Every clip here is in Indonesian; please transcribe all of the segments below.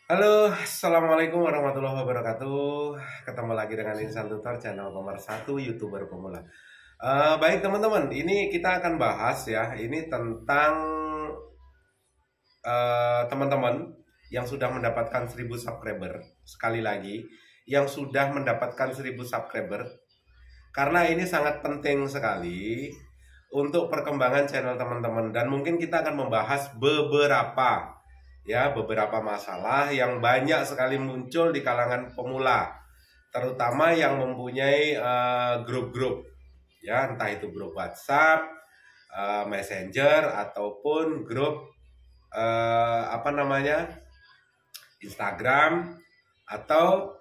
Halo, assalamualaikum warahmatullahi wabarakatuh. Ketemu lagi dengan Insan Tutor, channel nomor 1 YouTuber pemula. Baik teman-teman, ini kita akan bahas ya. Ini tentang teman-teman yang sudah mendapatkan 1000 subscriber. Sekali lagi, yang sudah mendapatkan 1000 subscriber, karena ini sangat penting sekali untuk perkembangan channel teman-teman. Dan mungkin kita akan membahas beberapa masalah yang banyak sekali muncul di kalangan pemula, terutama yang mempunyai grup-grup, ya, entah itu grup WhatsApp, Messenger, ataupun grup Instagram, atau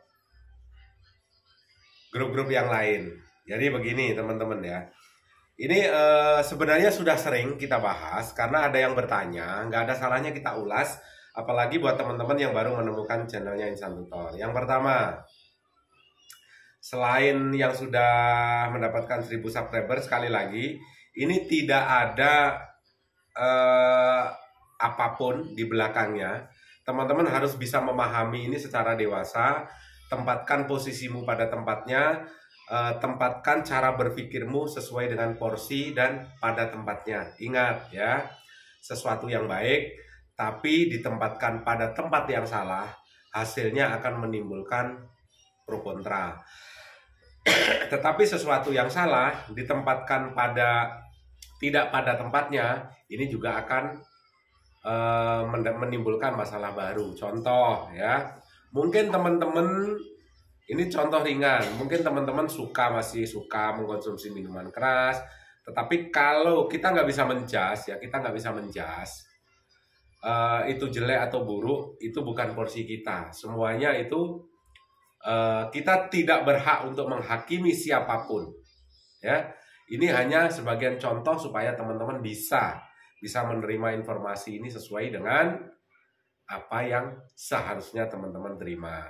grup-grup yang lain. Jadi begini teman-teman ya, ini sebenarnya sudah sering kita bahas karena ada yang bertanya, nggak ada salahnya kita ulas, apalagi buat teman-teman yang baru menemukan channelnya Insan Tutor. Yang pertama, selain yang sudah mendapatkan 1000 subscriber, sekali lagi, ini tidak ada apapun di belakangnya. Teman-teman harus bisa memahami ini secara dewasa, tempatkan posisimu pada tempatnya, tempatkan cara berpikirmu sesuai dengan porsi dan pada tempatnya. Ingat ya, sesuatu yang baik tapi ditempatkan pada tempat yang salah, hasilnya akan menimbulkan pro kontra. Tetapi sesuatu yang salah ditempatkan tidak pada tempatnya, ini juga akan menimbulkan masalah baru. Contoh ya, mungkin teman-teman, ini contoh ringan, mungkin teman-teman masih suka mengkonsumsi minuman keras, tetapi kalau kita nggak bisa menjas, itu jelek atau buruk, itu bukan porsi kita. Semuanya itu kita tidak berhak untuk menghakimi siapapun. Ya, ini hanya sebagian contoh supaya teman-teman bisa menerima informasi ini sesuai dengan apa yang seharusnya teman-teman terima.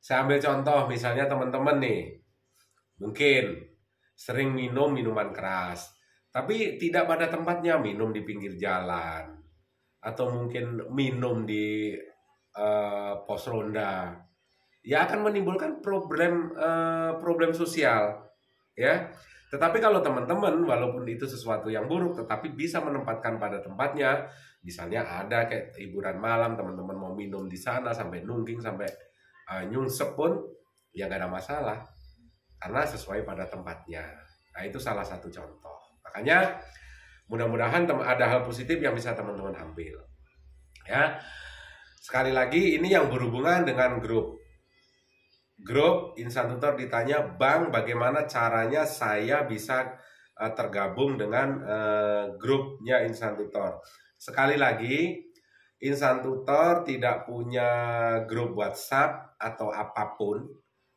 Saya ambil contoh, misalnya teman-teman nih, mungkin sering minum minuman keras, tapi tidak pada tempatnya, minum di pinggir jalan, atau mungkin minum di pos ronda, ya akan menimbulkan problem sosial, ya. Tetapi kalau teman-teman, walaupun itu sesuatu yang buruk, tetapi bisa menempatkan pada tempatnya, misalnya ada kayak hiburan malam, teman-teman mau minum di sana sampai nungging, sampai nyungsep pun, ya gak ada masalah, karena sesuai pada tempatnya. Nah, itu salah satu contoh. Makanya mudah-mudahan ada hal positif yang bisa teman-teman ambil. Ya, sekali lagi ini yang berhubungan dengan grup Insan Tutor ditanya, Bang, bagaimana caranya saya bisa tergabung dengan grupnya Insan Tutor? Sekali lagi, Insan Tutor tidak punya grup WhatsApp atau apapun,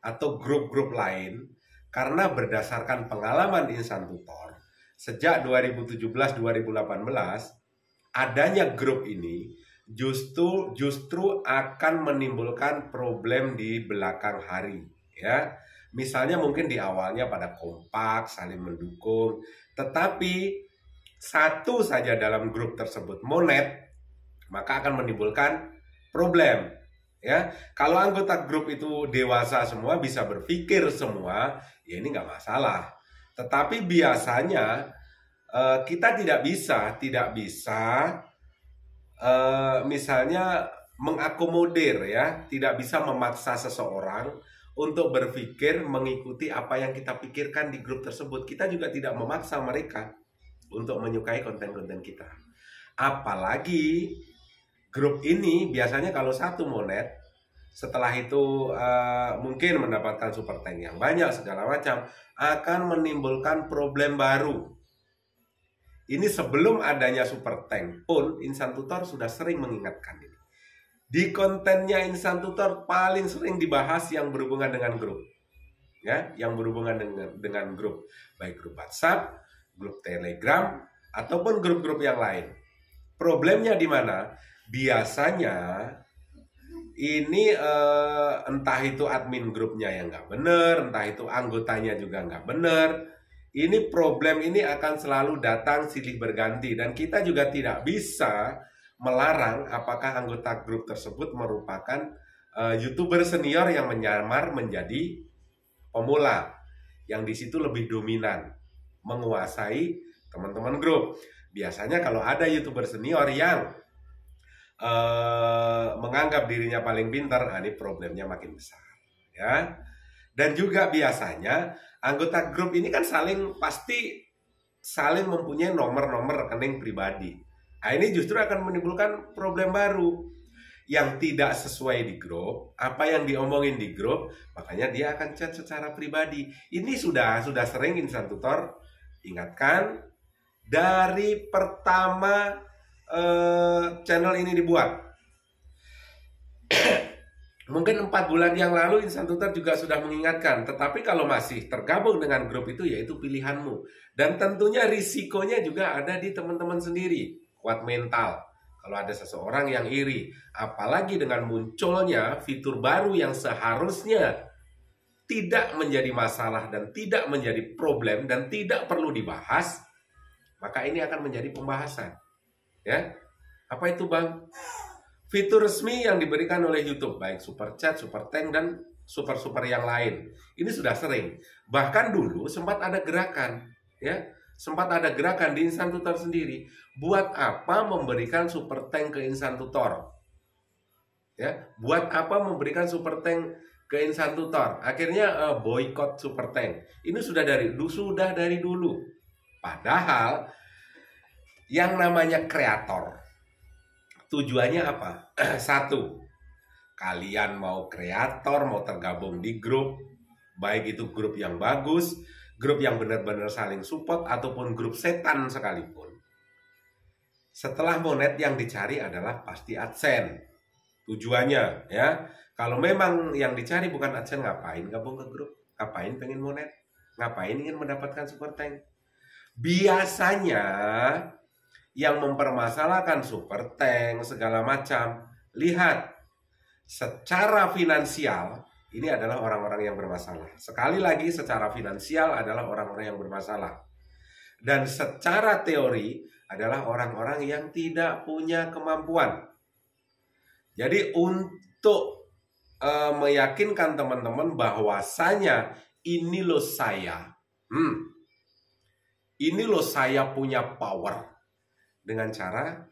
atau grup-grup lain, karena berdasarkan pengalaman Insan Tutor, sejak 2017-2018, adanya grup ini justru akan menimbulkan problem di belakang hari, ya. Misalnya mungkin di awalnya pada kompak, saling mendukung, tetapi satu saja dalam grup tersebut monet, maka akan menimbulkan problem, ya. Kalau anggota grup itu dewasa semua, bisa berpikir semua, ya ini nggak masalah. Tetapi biasanya kita tidak bisa misalnya mengakomodir, ya, tidak bisa memaksa seseorang untuk berpikir mengikuti apa yang kita pikirkan di grup tersebut. Kita juga tidak memaksa mereka untuk menyukai konten-konten kita. Apalagi grup ini biasanya kalau satu monet, setelah itu mungkin mendapatkan super tank yang banyak segala macam, akan menimbulkan problem baru. Ini sebelum adanya super tank pun Insan Tutor sudah sering mengingatkan ini. Di kontennya Insan Tutor paling sering dibahas yang berhubungan dengan grup, ya, yang berhubungan dengan grup, baik grup WhatsApp, grup Telegram, ataupun grup-grup yang lain. Problemnya di mana? Biasanya ini entah itu admin grupnya yang nggak bener, entah itu anggotanya juga nggak bener. Ini problem ini akan selalu datang silih berganti, dan kita juga tidak bisa melarang apakah anggota grup tersebut merupakan YouTuber senior yang menyamar menjadi pemula, yang di situ lebih dominan menguasai teman-teman grup. Biasanya kalau ada YouTuber senior yang menganggap dirinya paling pintar, ini problemnya makin besar, ya. Dan juga biasanya anggota grup ini kan pasti saling mempunyai nomor-nomor rekening pribadi. Nah, ini justru akan menimbulkan problem baru yang tidak sesuai di grup, apa yang diomongin di grup, makanya dia akan chat secara pribadi. Ini sudah sering Insan Tutor ingatkan dari pertama channel ini dibuat. Mungkin 4 bulan yang lalu Insan Tutor juga sudah mengingatkan, tetapi kalau masih tergabung dengan grup itu, yaitu pilihanmu. Dan tentunya risikonya juga ada di teman-teman sendiri. Kuat mental kalau ada seseorang yang iri, apalagi dengan munculnya fitur baru yang seharusnya tidak menjadi masalah dan tidak menjadi problem dan tidak perlu dibahas, maka ini akan menjadi pembahasan. Ya, apa itu, Bang? Fitur resmi yang diberikan oleh YouTube, baik Super Chat, Super Thank, dan super yang lain. Ini sudah sering. Bahkan dulu sempat ada gerakan, ya, sempat ada gerakan di Insan Tutor sendiri. Buat apa memberikan Super Thank ke Insan Tutor? Ya, buat apa memberikan Super Thank ke Insan Tutor? Akhirnya boykot Super Thank. Ini sudah dari dulu. Padahal yang namanya kreator, tujuannya apa? Satu, kalian mau kreator, mau tergabung di grup, baik itu grup yang bagus, grup yang benar-benar saling support, ataupun grup setan sekalipun. Setelah monet yang dicari adalah pasti AdSense. Tujuannya, ya. Kalau memang yang dicari bukan AdSense, ngapain gabung ke grup? Ngapain pengen monet? Ngapain ingin mendapatkan Super Thank? Biasanya yang mempermasalahkan Super Thank segala macam, lihat secara finansial ini adalah orang-orang yang bermasalah. Sekali lagi, secara finansial adalah orang-orang yang bermasalah. Dan secara teori adalah orang-orang yang tidak punya kemampuan. Jadi untuk meyakinkan teman-teman bahwasanya ini loh saya punya power, dengan cara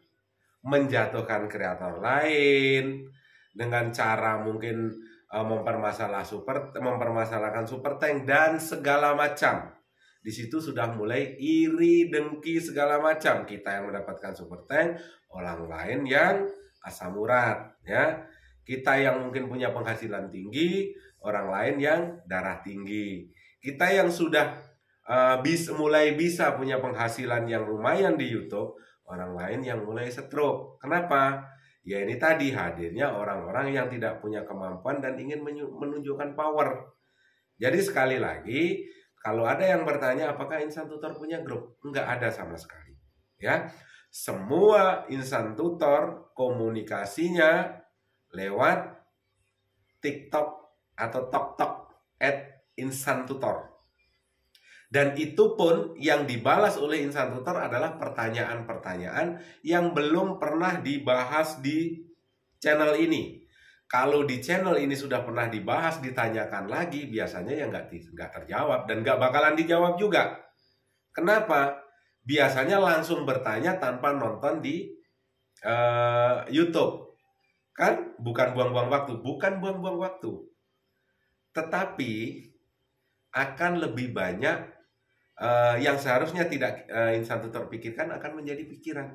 menjatuhkan kreator lain, dengan cara mungkin mempermasalahkan Super Thank dan segala macam. Di situ sudah mulai iri, dengki, segala macam. Kita yang mendapatkan Super Thank, orang lain yang asam urat, ya. Kita yang mungkin punya penghasilan tinggi, orang lain yang darah tinggi. Kita yang sudah mulai bisa punya penghasilan yang lumayan di YouTube, orang lain yang mulai stroke. Kenapa? Ya ini tadi, hadirnya orang-orang yang tidak punya kemampuan dan ingin menunjukkan power. Jadi sekali lagi, kalau ada yang bertanya apakah Insan Tutor punya grup? Enggak ada sama sekali. Ya, semua Insan Tutor komunikasinya lewat TikTok atau TokTok @insantutor. Dan itu pun yang dibalas oleh Insan Tutor adalah pertanyaan-pertanyaan yang belum pernah dibahas di channel ini. Kalau di channel ini sudah pernah dibahas, ditanyakan lagi, biasanya ya nggak terjawab dan nggak bakalan dijawab juga. Kenapa? Biasanya langsung bertanya tanpa nonton di YouTube. Kan bukan buang-buang waktu, tetapi akan lebih banyak yang seharusnya tidak Insan Tutor pikirkan akan menjadi pikiran.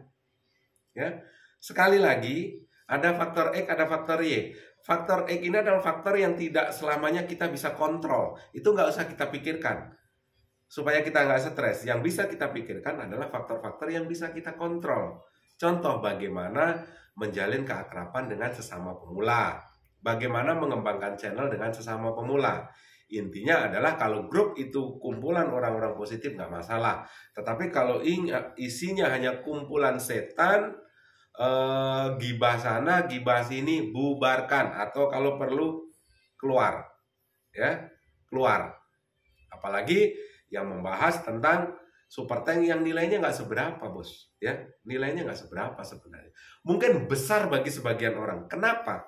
Ya, sekali lagi, ada faktor X, ada faktor Y. Faktor X ini adalah faktor yang tidak selamanya kita bisa kontrol. Itu nggak usah kita pikirkan. Supaya kita nggak stres. Yang bisa kita pikirkan adalah faktor-faktor yang bisa kita kontrol. Contoh, bagaimana menjalin keakraban dengan sesama pemula. Bagaimana mengembangkan channel dengan sesama pemula. Intinya adalah kalau grup itu kumpulan orang-orang positif nggak masalah. Tetapi kalau isinya hanya kumpulan setan, gibah sana, gibah sini, bubarkan, atau kalau perlu keluar, ya, keluar. Apalagi yang membahas tentang Super Thank yang nilainya nggak seberapa, bos, ya, nilainya nggak seberapa sebenarnya. mungkin besar bagi sebagian orang. Kenapa?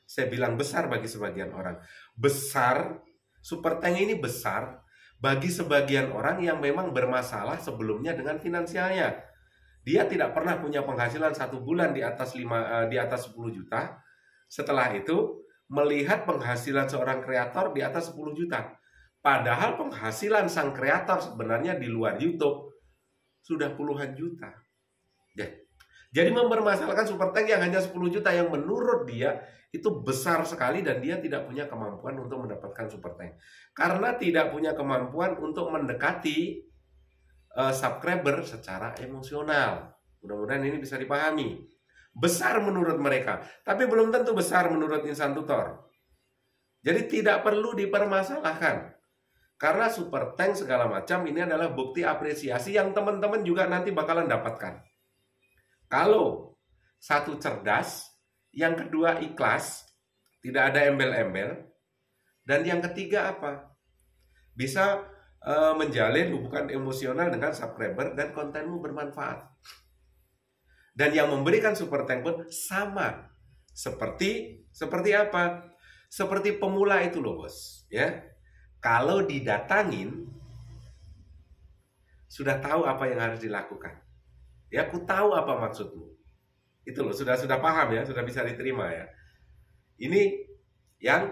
Saya bilang besar bagi sebagian orang. Besar, super tank ini besar bagi sebagian orang yang memang bermasalah sebelumnya dengan finansialnya. Dia tidak pernah punya penghasilan 1 bulan di atas 10 juta. Setelah itu melihat penghasilan seorang kreator di atas 10 juta. Padahal penghasilan sang kreator sebenarnya di luar YouTube sudah puluhan juta. Jadi mempermasalahkan super tank yang hanya 10 juta yang menurut dia itu besar sekali dan dia tidak punya kemampuan untuk mendapatkan super tank. Karena tidak punya kemampuan untuk mendekati subscriber secara emosional. Mudah-mudahan ini bisa dipahami. Besar menurut mereka, tapi belum tentu besar menurut insan tutor. Jadi tidak perlu dipermasalahkan. Karena super tank segala macam ini adalah bukti apresiasi yang teman-teman juga nanti bakalan dapatkan. Kalau satu cerdas, yang kedua ikhlas, tidak ada embel-embel, dan yang ketiga apa? Bisa menjalin hubungan emosional dengan subscriber dan kontenmu bermanfaat. Dan yang memberikan super tank pun sama. Seperti apa? Seperti pemula itu loh, bos, ya. Kalau didatangin, sudah tahu apa yang harus dilakukan. Ya, aku tahu apa maksudmu. Itu loh, sudah paham ya, sudah bisa diterima ya. Ini yang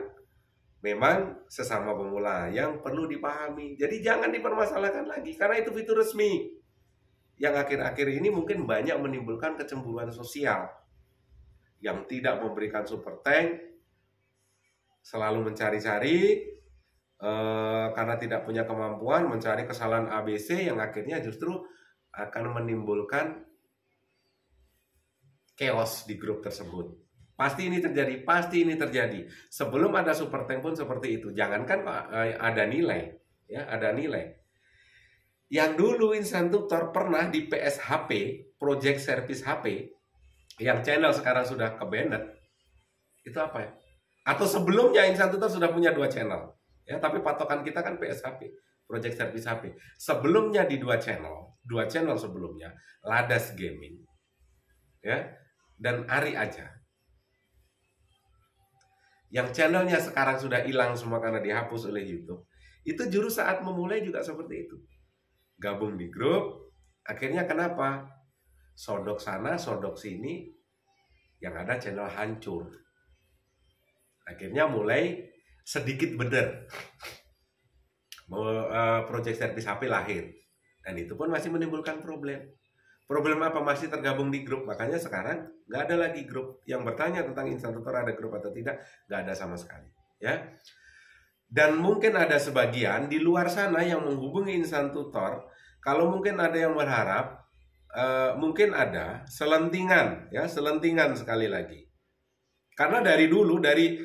memang sesama pemula, yang perlu dipahami. Jadi jangan dipermasalahkan lagi, karena itu fitur resmi. Yang akhir-akhir ini mungkin banyak menimbulkan kecemburuan sosial. Yang tidak memberikan super tank, selalu mencari-cari, karena tidak punya kemampuan, mencari kesalahan ABC yang akhirnya justru akan menimbulkan chaos di grup tersebut. Pasti ini terjadi. Sebelum ada super tank pun seperti itu. Jangankan ada nilai, ya, ada nilai. Yang dulu insan tutor pernah di PSHP, Project Service HP, yang channel sekarang sudah ke-banned, itu apa ya? Atau sebelumnya insan tutor sudah punya 2 channel. Ya, tapi patokan kita kan PSHP, Project Service HP. Sebelumnya di 2 channel sebelumnya, Ladas Gaming, ya, dan Ari Aja. Yang channelnya sekarang sudah hilang semua karena dihapus oleh YouTube. Itu juru saat memulai juga seperti itu. Gabung di grup, akhirnya kenapa? Sodok sana, sodok sini, yang ada channel hancur. Akhirnya mulai sedikit benar, Project Service HP lahir, dan itu pun masih menimbulkan problem. Problem apa? Masih tergabung di grup. Makanya sekarang nggak ada lagi grup. Yang bertanya tentang insan tutor ada grup atau tidak, nggak ada sama sekali, ya. Dan mungkin ada sebagian di luar sana yang menghubungi insan tutor. Kalau mungkin ada yang berharap, mungkin ada selentingan, ya, selentingan sekali lagi. Karena dari dulu, dari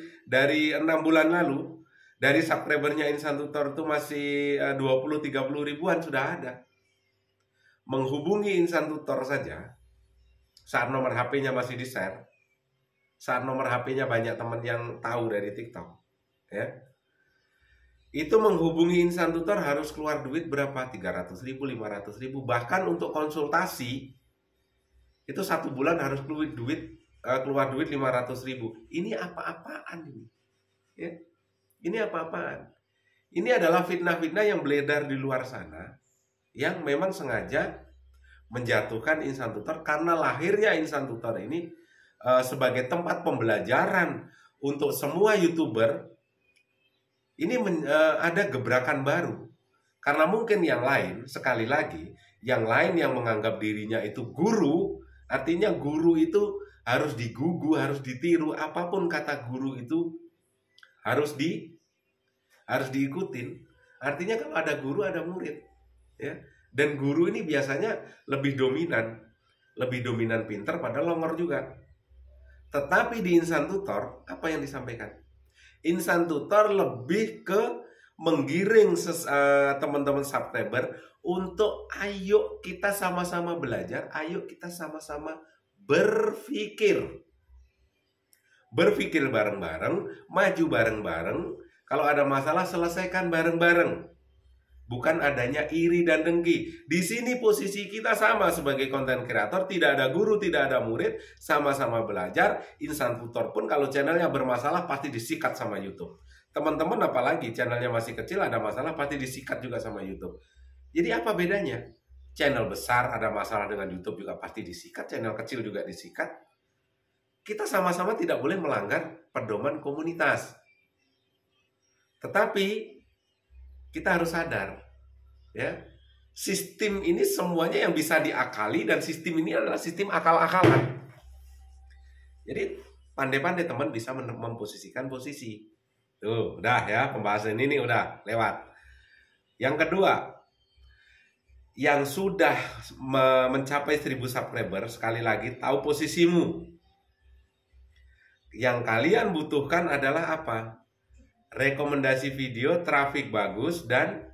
6 bulan lalu, dari subscribernya insan tutor itu masih 20-30 ribuan sudah ada. Menghubungi insan tutor saja, saat nomor HP-nya masih di-share, saat nomor HP-nya banyak teman yang tahu dari TikTok, ya. Itu menghubungi insan tutor harus keluar duit berapa? 300 ribu, 500 ribu. Bahkan untuk konsultasi, itu 1 bulan harus keluar duit 500 ribu. Ini apa-apaan ini? Ya. Ini apa-apaan? Ini adalah fitnah-fitnah yang beredar di luar sana, yang memang sengaja menjatuhkan insan tutor, karena lahirnya insan tutor ini sebagai tempat pembelajaran untuk semua YouTuber. Ini ada gebrakan baru. Karena mungkin yang lain, sekali lagi, yang lain yang menganggap dirinya itu guru, artinya guru itu harus digugu, harus ditiru, apapun kata guru itu harus diikutin. Artinya kalau ada guru ada murid, ya. Dan guru ini biasanya lebih dominan pinter pada longor juga. Tetapi di insan tutor apa yang disampaikan? Insan tutor lebih ke menggiring teman-teman subscriber untuk ayo kita sama-sama belajar, ayo kita sama-sama berpikir bareng-bareng, maju bareng-bareng. Kalau ada masalah selesaikan bareng-bareng. bukan adanya iri dan dengki. Di sini posisi kita sama sebagai konten kreator, tidak ada guru, tidak ada murid, sama-sama belajar. Insan tutor pun kalau channelnya bermasalah pasti disikat sama YouTube. Teman-teman apalagi channelnya masih kecil ada masalah pasti disikat juga sama YouTube. Jadi apa bedanya? Channel besar ada masalah dengan YouTube juga pasti disikat, channel kecil juga disikat. Kita sama-sama tidak boleh melanggar pedoman komunitas. Tetapi kita harus sadar, ya, sistem ini semuanya yang bisa diakali dan sistem ini adalah sistem akal-akalan. Jadi pandai-pandai teman bisa memposisikan posisi. Tuh, udah ya, pembahasan ini udah lewat. Yang kedua, yang sudah mencapai 1000 subscriber, sekali lagi tahu posisimu. Yang kalian butuhkan adalah apa? Rekomendasi video, trafik bagus, dan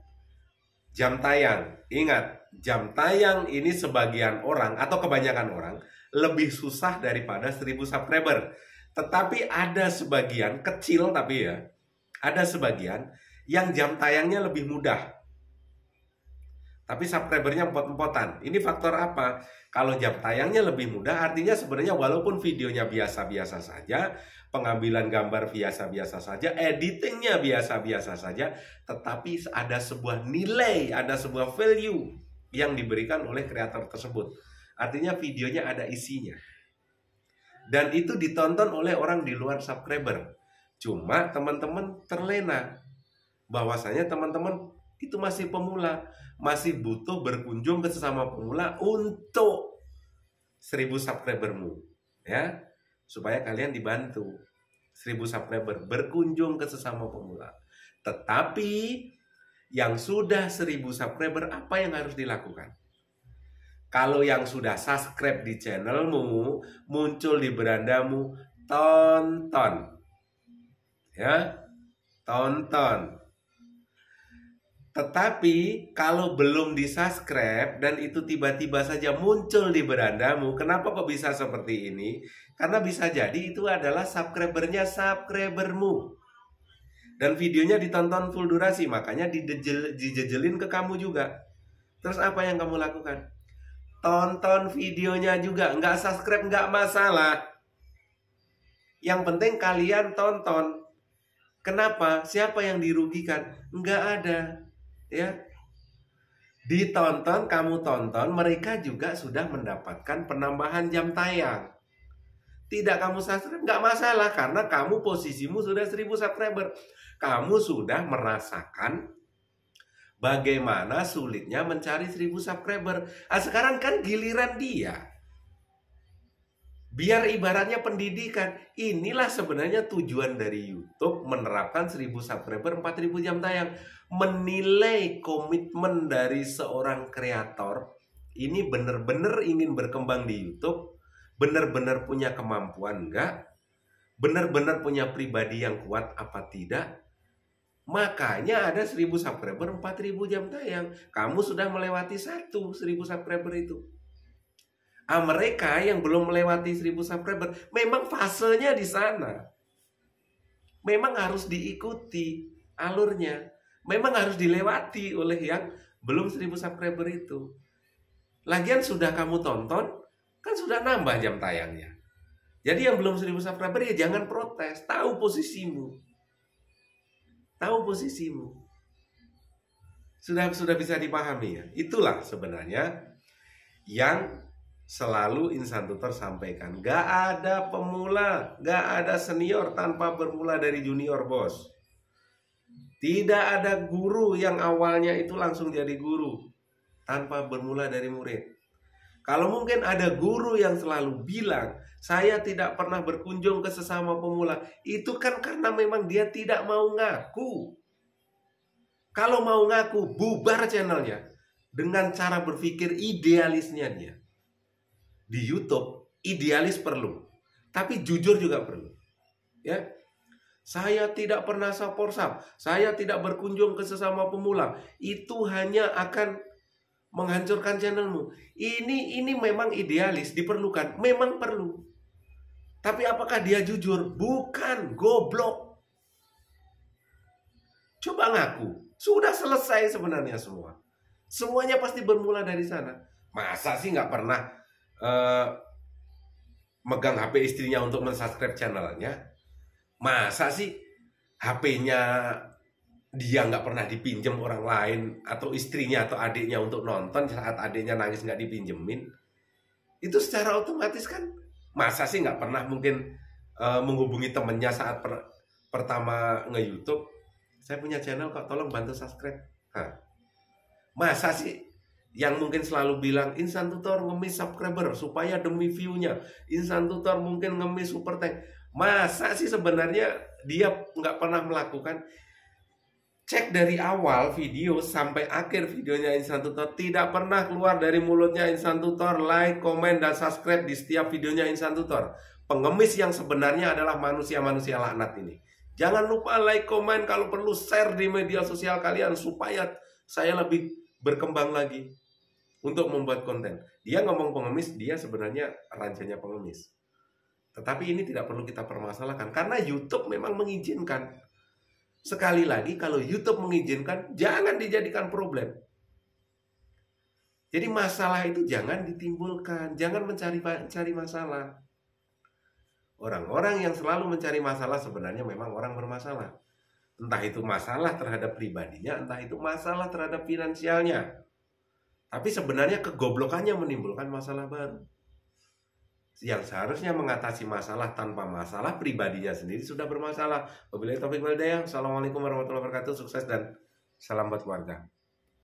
jam tayang. Ingat, jam tayang ini sebagian orang atau kebanyakan orang lebih susah daripada 1000 subscriber. Tetapi ada sebagian kecil, tapi ya, ada sebagian yang jam tayangnya lebih mudah. Tapi subscribernya empot-empotan. Ini faktor apa? Kalau jam tayangnya lebih mudah, artinya sebenarnya walaupun videonya biasa-biasa saja, pengambilan gambar biasa-biasa saja, editingnya biasa-biasa saja, tetapi ada sebuah nilai, ada sebuah value yang diberikan oleh kreator tersebut. Artinya videonya ada isinya. Dan itu ditonton oleh orang di luar subscriber. Cuma teman-teman terlena bahwasanya teman-teman itu masih pemula, masih butuh berkunjung ke sesama pemula untuk 1000 subscribermu, ya, supaya kalian dibantu 1000 subscriber berkunjung ke sesama pemula. Tetapi yang sudah 1000 subscriber, apa yang harus dilakukan? Kalau yang sudah subscribe di channelmu, muncul di berandamu, tonton, ya, tonton. Tetapi kalau belum di-subscribe dan itu tiba-tiba saja muncul di berandamu, kenapa kok bisa seperti ini? Karena bisa jadi itu adalah subscribernya subscribermu. Dan videonya ditonton full durasi, makanya dijejelin ke kamu juga. Terus apa yang kamu lakukan? Tonton videonya juga, nggak subscribe nggak masalah. Yang penting kalian tonton. Kenapa? Siapa yang dirugikan? Nggak ada. Ya, ditonton, kamu tonton, mereka juga sudah mendapatkan penambahan jam tayang. Tidak kamu subscribe, nggak masalah, karena kamu posisimu sudah 1000 subscriber. Kamu sudah merasakan bagaimana sulitnya mencari 1000 subscriber. Nah, sekarang kan giliran dia. Biar ibaratnya pendidikan. Inilah sebenarnya tujuan dari YouTube menerapkan 1000 subscriber, 4000 jam tayang. Menilai komitmen dari seorang kreator ini benar-benar ingin berkembang di YouTube, benar-benar punya kemampuan enggak, benar-benar punya pribadi yang kuat apa tidak. Makanya ada 1000 subscriber, 4000 jam tayang. Kamu sudah melewati 1000 subscriber itu. Mereka yang belum melewati 1000 subscriber, memang fasenya di sana. Memang harus diikuti alurnya. Memang harus dilewati oleh yang belum 1000 subscriber itu. Lagian sudah kamu tonton, kan sudah nambah jam tayangnya. Jadi yang belum 1000 subscriber ya jangan protes. Tahu posisimu. Tahu posisimu. Sudah bisa dipahami ya. Itulah sebenarnya yang selalu Insan Tutor sampaikan. Gak ada pemula, gak ada senior tanpa bermula dari junior, bos. Tidak ada guru yang awalnya itu langsung jadi guru tanpa bermula dari murid. Kalau mungkin ada guru yang selalu bilang, saya tidak pernah berkunjung ke sesama pemula, itu kan karena memang dia tidak mau ngaku. Kalau mau ngaku, bubar channelnya dengan cara berpikir idealisnya dia. Di YouTube, idealis perlu, tapi jujur juga perlu. Ya, saya tidak pernah saporsap, saya tidak berkunjung ke sesama pemula. Itu hanya akan menghancurkan channelmu. Ini memang idealis, diperlukan, memang perlu. Tapi apakah dia jujur? Bukan, goblok. Coba ngaku. Sudah selesai sebenarnya semua. Semuanya pasti bermula dari sana. Masa sih nggak pernah megang HP istrinya untuk mensubscribe channelnya? Masa sih HP-nya dia nggak pernah dipinjam orang lain atau istrinya atau adiknya untuk nonton saat adiknya nangis nggak dipinjemin? Itu secara otomatis kan. Masa sih nggak pernah mungkin menghubungi temennya saat pertama nge-YouTube, saya punya channel kok, tolong bantu subscribe. Masa sih yang mungkin selalu bilang Insan Tutor ngemis subscriber supaya demi view-nya, Insan Tutor mungkin ngemis super thank. Masa sih sebenarnya dia nggak pernah melakukan? Cek dari awal video sampai akhir videonya Insan Tutor, tidak pernah keluar dari mulutnya Insan Tutor like, komen, dan subscribe di setiap videonya Insan Tutor. Pengemis yang sebenarnya adalah manusia-manusia laknat ini. Jangan lupa like, komen, kalau perlu share di media sosial kalian supaya saya lebih berkembang lagi untuk membuat konten. Dia ngomong pengemis, dia sebenarnya rancanya pengemis. Tetapi ini tidak perlu kita permasalahkan karena YouTube memang mengizinkan. Sekali lagi, kalau YouTube mengizinkan, jangan dijadikan problem. Jadi masalah itu jangan ditimbulkan, jangan mencari masalah. Orang-orang yang selalu mencari masalah sebenarnya memang orang bermasalah. Entah itu masalah terhadap pribadinya, entah itu masalah terhadap finansialnya. Tapi sebenarnya kegoblokannya menimbulkan masalah baru. Yang seharusnya mengatasi masalah tanpa masalah, pribadinya sendiri sudah bermasalah. Wabillahi taufiq wal hidayah. Assalamualaikum warahmatullahi wabarakatuh. Sukses dan salam buat keluarga.